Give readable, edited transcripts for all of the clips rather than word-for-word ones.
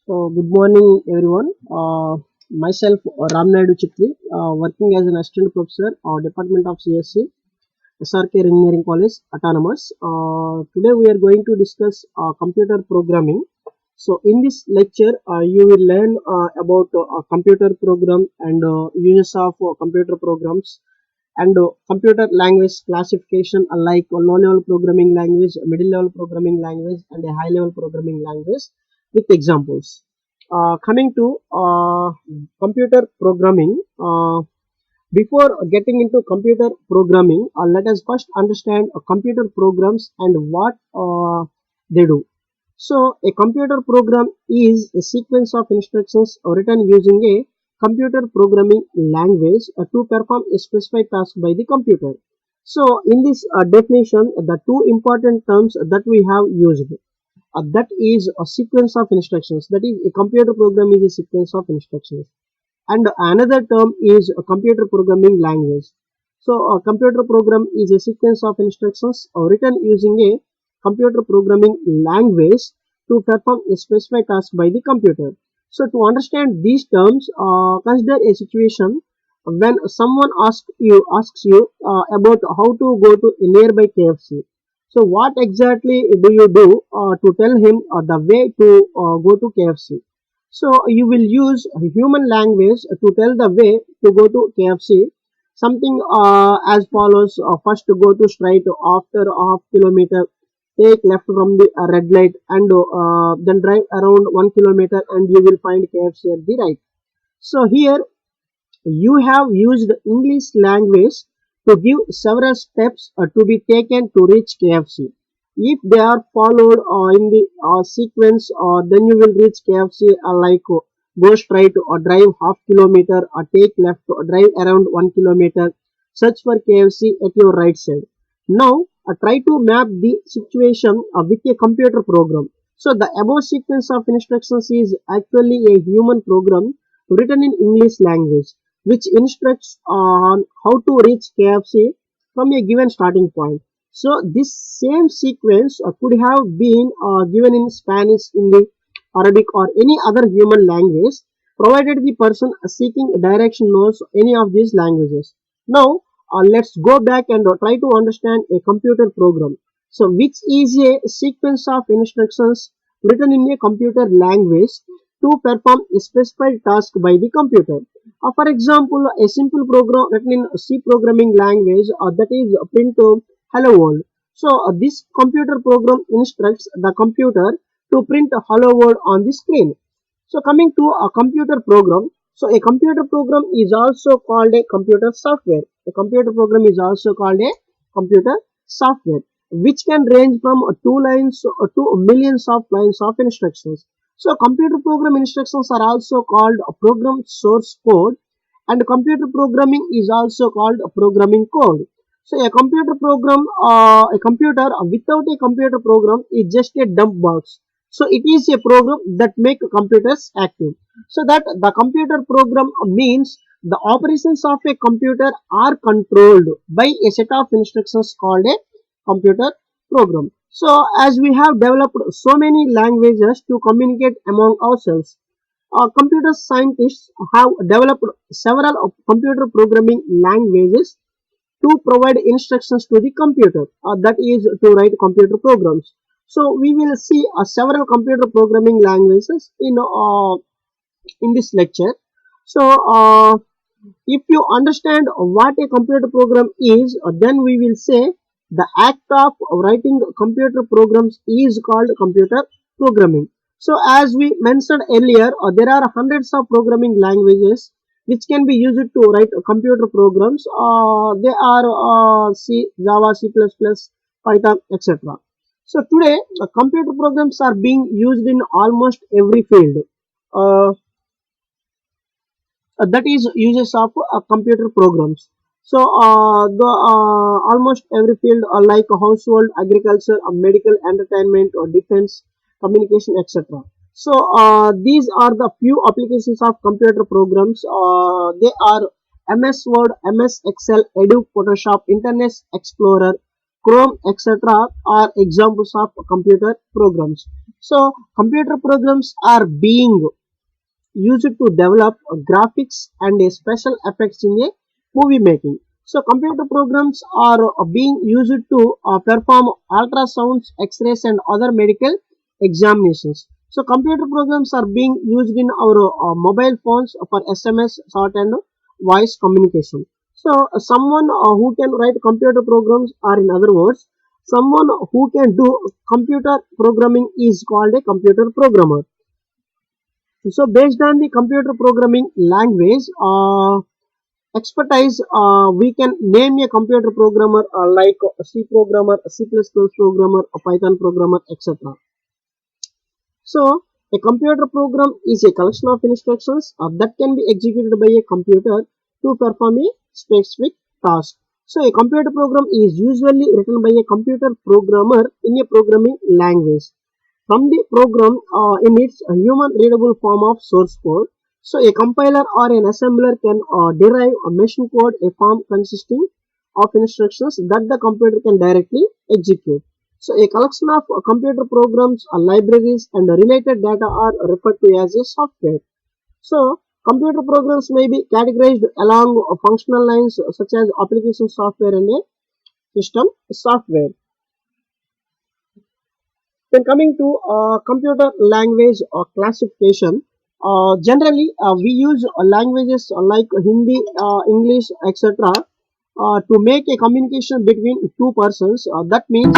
So, good morning, everyone. Myself, Ram Naidu Chitri, working as an assistant professor, Department of CSC, SRK Engineering College, Autonomous. Today, we are going to discuss computer programming. So, in this lecture, you will learn about computer program and uses of computer programs and computer language classification, like low-level programming language, middle-level programming language, and a high-level programming language with examples. Coming to computer programming, before getting into computer programming, let us first understand computer programs and what they do. So, a computer program is a sequence of instructions written using a computer programming language to perform a specified task by the computer. So, in this definition, the two important terms that we have used, that is a sequence of instructions. That is, a computer program is a sequence of instructions. And another term is a computer programming language. So, a computer program is a sequence of instructions written using a computer programming language to perform a specified task by the computer. So, to understand these terms, consider a situation when someone asks you about how to go to a nearby KFC. So, what exactly do you do to tell him the way to go to KFC? So you will use human language to tell the way to go to KFC. Something as follows: first go to straight after a half kilometer, take left from the red light, and then drive around 1 kilometer, and you will find KFC at the right. So here you have used English language to give several steps to be taken to reach KFC. If they are followed in the sequence, then you will reach KFC like go straight or drive half kilometer or take left or drive around 1 kilometer. Search for KFC at your right side. Now try to map the situation with a computer program. So the above sequence of instructions is actually a human program written in English language which instructs on how to reach KFC from a given starting point. So this same sequence could have been given in Spanish, Hindi, Arabic, or any other human language, provided the person seeking direction knows any of these languages. Now let's go back and try to understand a computer program. So which is a sequence of instructions written in a computer language to perform a specified task by the computer. For example, a simple program written in C programming language that is print hello world. So this computer program instructs the computer to print hello world on the screen. So coming to a computer program, so a computer program is also called a computer software. A computer program is also called a computer software, which can range from 2 lines to millions of lines of instructions. So computer program instructions are also called a program source code, and computer programming is also called a programming code. So a computer program, a computer without a computer program is just a dumb box. So it is a program that make computers active. So that the computer program means the operations of a computer are controlled by a set of instructions called a computer program. So as we have developed so many languages to communicate among ourselves, computer scientists have developed several computer programming languages to provide instructions to the computer, that is to write computer programs. So we will see several computer programming languages in this lecture. So if you understand what a computer program is, then we will say the act of writing computer programs is called computer programming. So as we mentioned earlier, there are hundreds of programming languages which can be used to write computer programs. They are C, Java, C++, Python, etc. So today, computer programs are being used in almost every field. Uh, that is uses of computer programs. So the almost every field like household, agriculture, medical, entertainment, or defense, communication, etc. So these are the few applications of computer programs. They are MS Word, MS Excel, Adobe Photoshop, Internet Explorer, Chrome, etc. are examples of computer programs. So computer programs are being used to develop graphics and special effects in a movie making. So computer programs are being used to perform ultrasounds, x-rays and other medical examinations. So computer programs are being used in our mobile phones for SMS, short and voice communication. So someone who can write computer programs, or in other words, someone who can do computer programming is called a computer programmer. So based on the computer programming language expertise, we can name a computer programmer like a C programmer, a C++ programmer, a Python programmer, etc. So a computer program is a collection of instructions that can be executed by a computer to perform a specific task. So a computer program is usually written by a computer programmer in a programming language. From the program emits a human readable form of source code. So a compiler or an assembler can derive a machine code, a form consisting of instructions that the computer can directly execute. So a collection of computer programs, libraries and related data are referred to as a software. So computer programs may be categorized along functional lines such as application software and a system software. Then coming to computer language or classification, generally we use languages like Hindi, English, etc. To make a communication between two persons. That means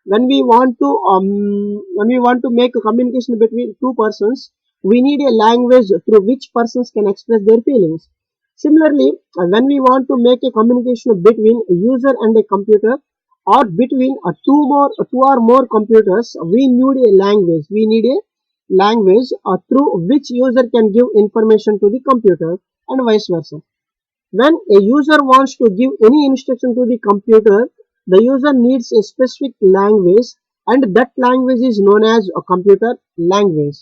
when we want to make a communication between two persons, we need a language through which persons can express their feelings. Similarly, when we want to make a communication between a user and a computer, or between two or more computers, we need a language. We need a language through which user can give information to the computer and vice versa. When a user wants to give any instruction to the computer, the user needs a specific language, and that language is known as a computer language.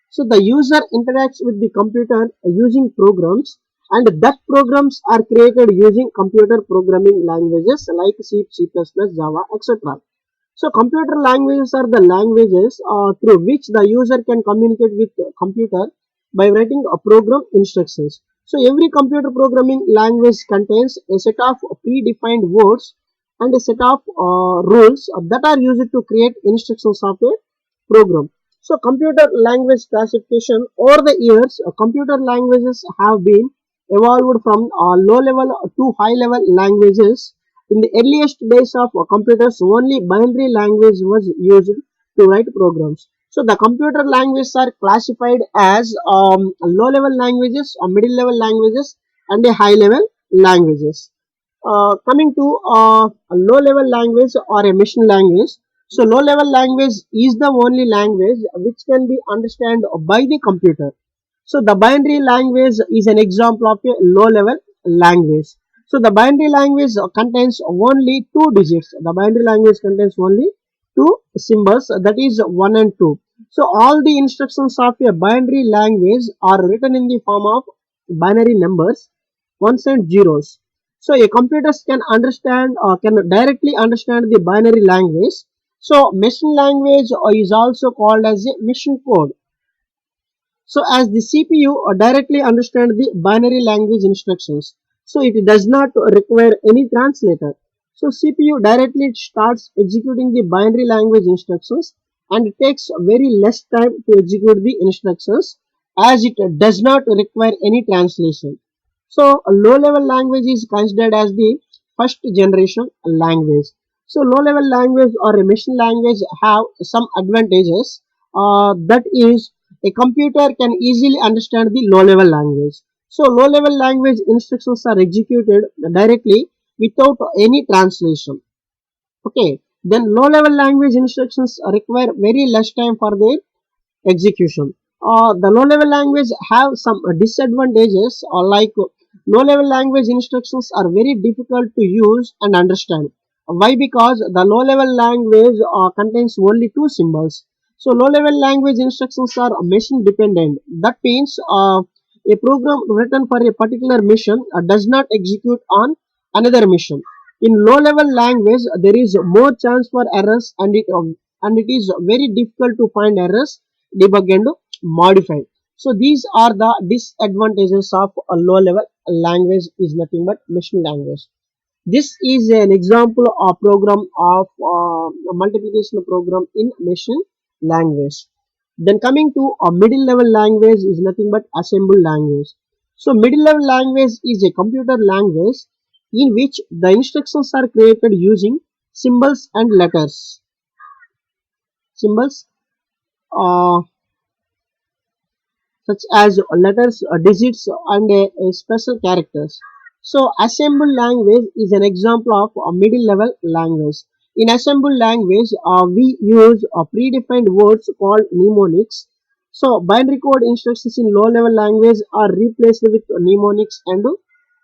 So the user interacts with the computer using programs, and that programs are created using computer programming languages like C, C++, Java, etc. So computer languages are the languages through which the user can communicate with the computer by writing a program instructions. So every computer programming language contains a set of predefined words and a set of rules that are used to create instructions of a program. So computer language classification, over the years, computer languages have been evolved from low level to high level languages. In the earliest days of computers, only binary language was used to write programs. So the computer languages are classified as low level languages, middle level languages, and a high level languages. Coming to a low level language or a machine language. So low level language is the only language which can be understood by the computer. So the binary language is an example of a low level language. So the binary language contains only two digits. The binary language contains only two symbols, that is 1 and 2. So all the instructions of a binary language are written in the form of binary numbers, ones and zeros. So a computer can understand or can directly understand the binary language. So machine language is also called as a machine code. So as the CPU directly understands the binary language instructions, so it does not require any translator. So CPU directly starts executing the binary language instructions, and it takes very less time to execute the instructions as it does not require any translation. So a low level language is considered as the first generation language. So low level language or a machine language have some advantages, that is a computer can easily understand the low level language. So low level language instructions are executed directly without any translation. Okay. Then low level language instructions require very less time for their execution. The low level language have some disadvantages, like low level language instructions are very difficult to use and understand. Why? Because the low level language contains only two symbols. So low level language instructions are machine dependent. That means a program written for a particular mission does not execute on another mission. In low level language, there is more chance for errors, and it is very difficult to find errors, debug and modify. So these are the disadvantages of a low level language is nothing but machine language. This is an example of program of a multiplication program in machine language. Then coming to a middle level language is nothing but assemble language. So middle level language is a computer language in which the instructions are created using symbols and letters. Symbols uh, such as letters, digits, and special characters. So, assemble language is an example of a middle level language. In assemble language, we use predefined words called mnemonics. So, binary code instructions in low level language are replaced with mnemonics and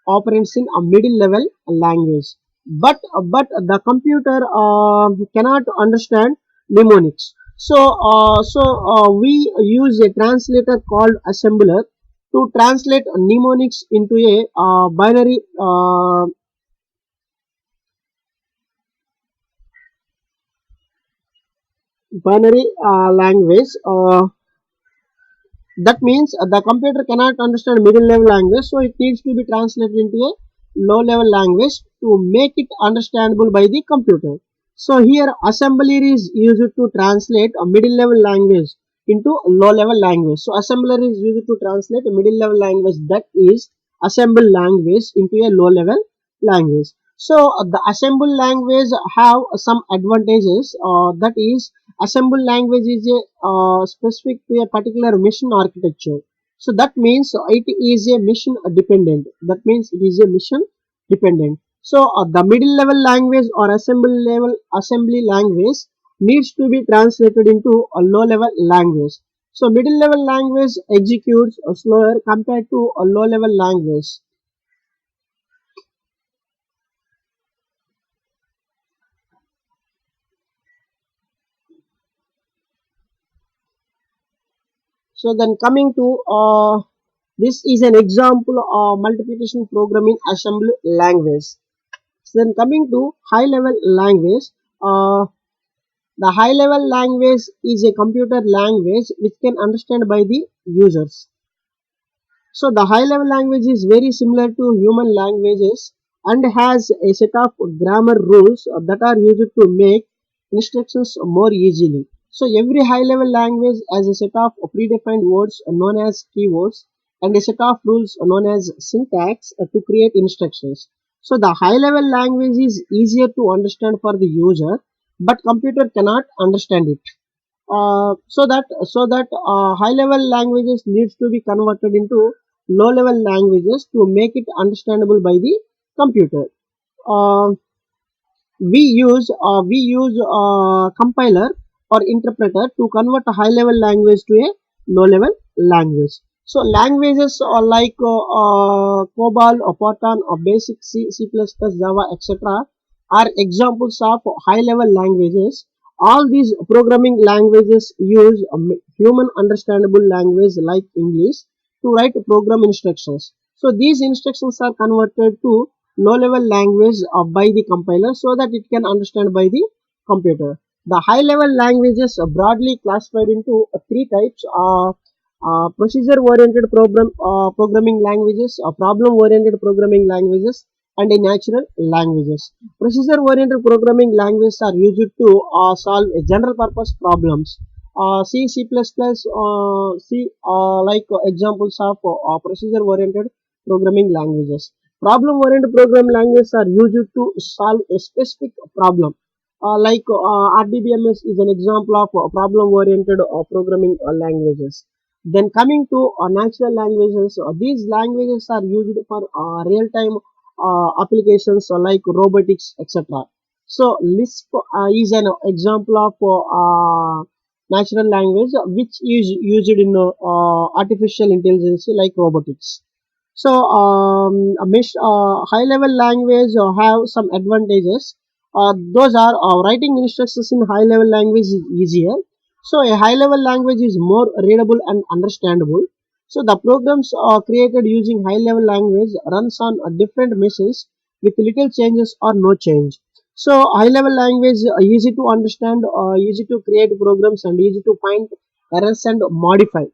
operands in a middle level language. But the computer cannot understand mnemonics. We use a translator called assembler to translate mnemonics into a binary language. That means the computer cannot understand middle level language, so it needs to be translated into a low level language to make it understandable by the computer. So here assembler is used to translate a middle level language into low level language. So assembler is used to translate a middle level language, that is assemble language, into a low level language. So the assemble language have some advantages, that is assemble language is a specific to a particular mission architecture. So that means it is a mission dependent. That means it is a mission dependent. So the middle level language or assembly language needs to be translated into a low level language. So middle level language executes slower compared to a low level language. So then coming to this is an example of multiplication program in assembly language. So then coming to high level language, the high level language is a computer language which can understand by the users. So the high level language is very similar to human languages and has a set of grammar rules that are used to make instructions more easily. So every high level language has a set of predefined words known as keywords and a set of rules known as syntax to create instructions. So the high level language is easier to understand for the user, but computer cannot understand it. So that high level languages needs to be converted into low level languages to make it understandable by the computer. uh, we use compiler or interpreter to convert a high level language to a low level language. So languages are like COBOL or Python or basic C++, Java, etc. are examples of high level languages. All these programming languages use a human understandable language like English to write program instructions. So these instructions are converted to low level language by the compiler so that it can understand by the computer. The high level languages are broadly classified into three types: procedure oriented programming languages, problem oriented programming languages, and natural languages. Procedure oriented programming languages are used to solve general purpose problems. C, C++, like examples of procedure oriented programming languages. Problem oriented programming languages are used to solve a specific problem. RDBMS is an example of problem oriented programming languages. Then coming to natural languages, these languages are used for real time applications like robotics, etc. So Lisp is an example of natural language which is used in artificial intelligence like robotics. So high level language have some advantages. Those are writing instructions in high level language is easier. So a high level language is more readable and understandable. So the programs created using high level language runs on different machines with little changes or no change. So high level language easy to understand, easy to create programs, and easy to find errors and modify.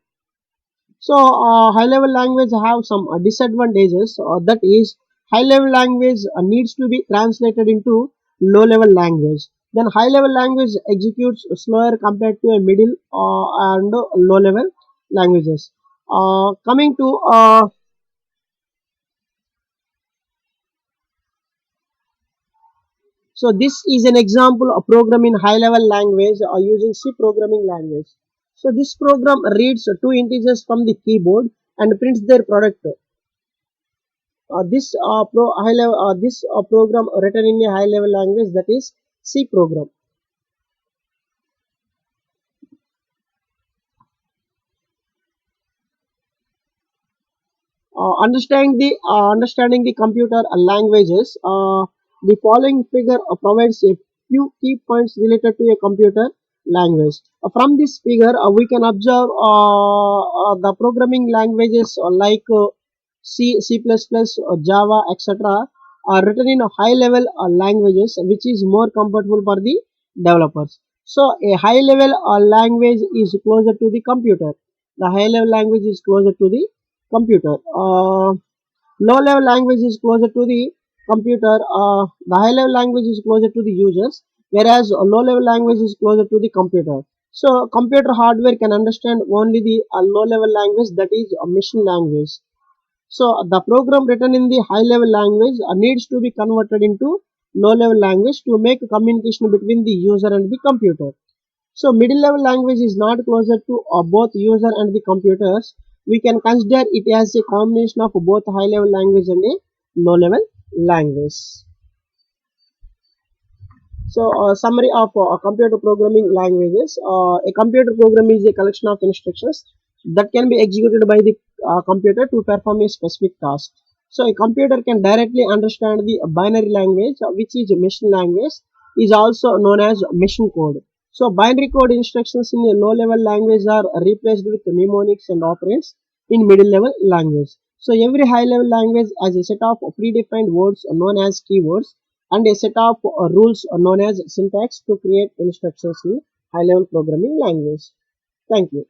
So high level language have some disadvantages. That is, high level language needs to be translated into low level language. Then high level language executes slower compared to a middle and low level languages. Coming to So this is an example of program in high level language using C programming language. So this program reads two integers from the keyboard and prints their product. This program written in a high level language, that is C program. Understanding the computer languages. The following figure provides a few key points related to a computer language. From this figure, we can observe the programming languages like C, C++, Java, etc. are written in a high level languages, which is more comfortable for the developers. So a high level language is closer to the computer. The high level language is closer to the computer. Low level language is closer to the computer. The high level language is closer to the users, whereas a low level language is closer to the computer. So computer hardware can understand only the low level language, that is a machine language. So the program written in the high level language needs to be converted into low level language to make communication between the user and the computer. So middle level language is not closer to both user and the computers. We can consider it as a combination of both high level language and a low level language. So summary of computer programming languages. A computer program is a collection of instructions that can be executed by the computer to perform a specific task. So a computer can directly understand the binary language, which is a machine language, is also known as machine code. So binary code instructions in a low level language are replaced with mnemonics and operands in middle level language. So every high level language has a set of predefined words known as keywords and a set of rules known as syntax to create instructions in high level programming language. Thank you.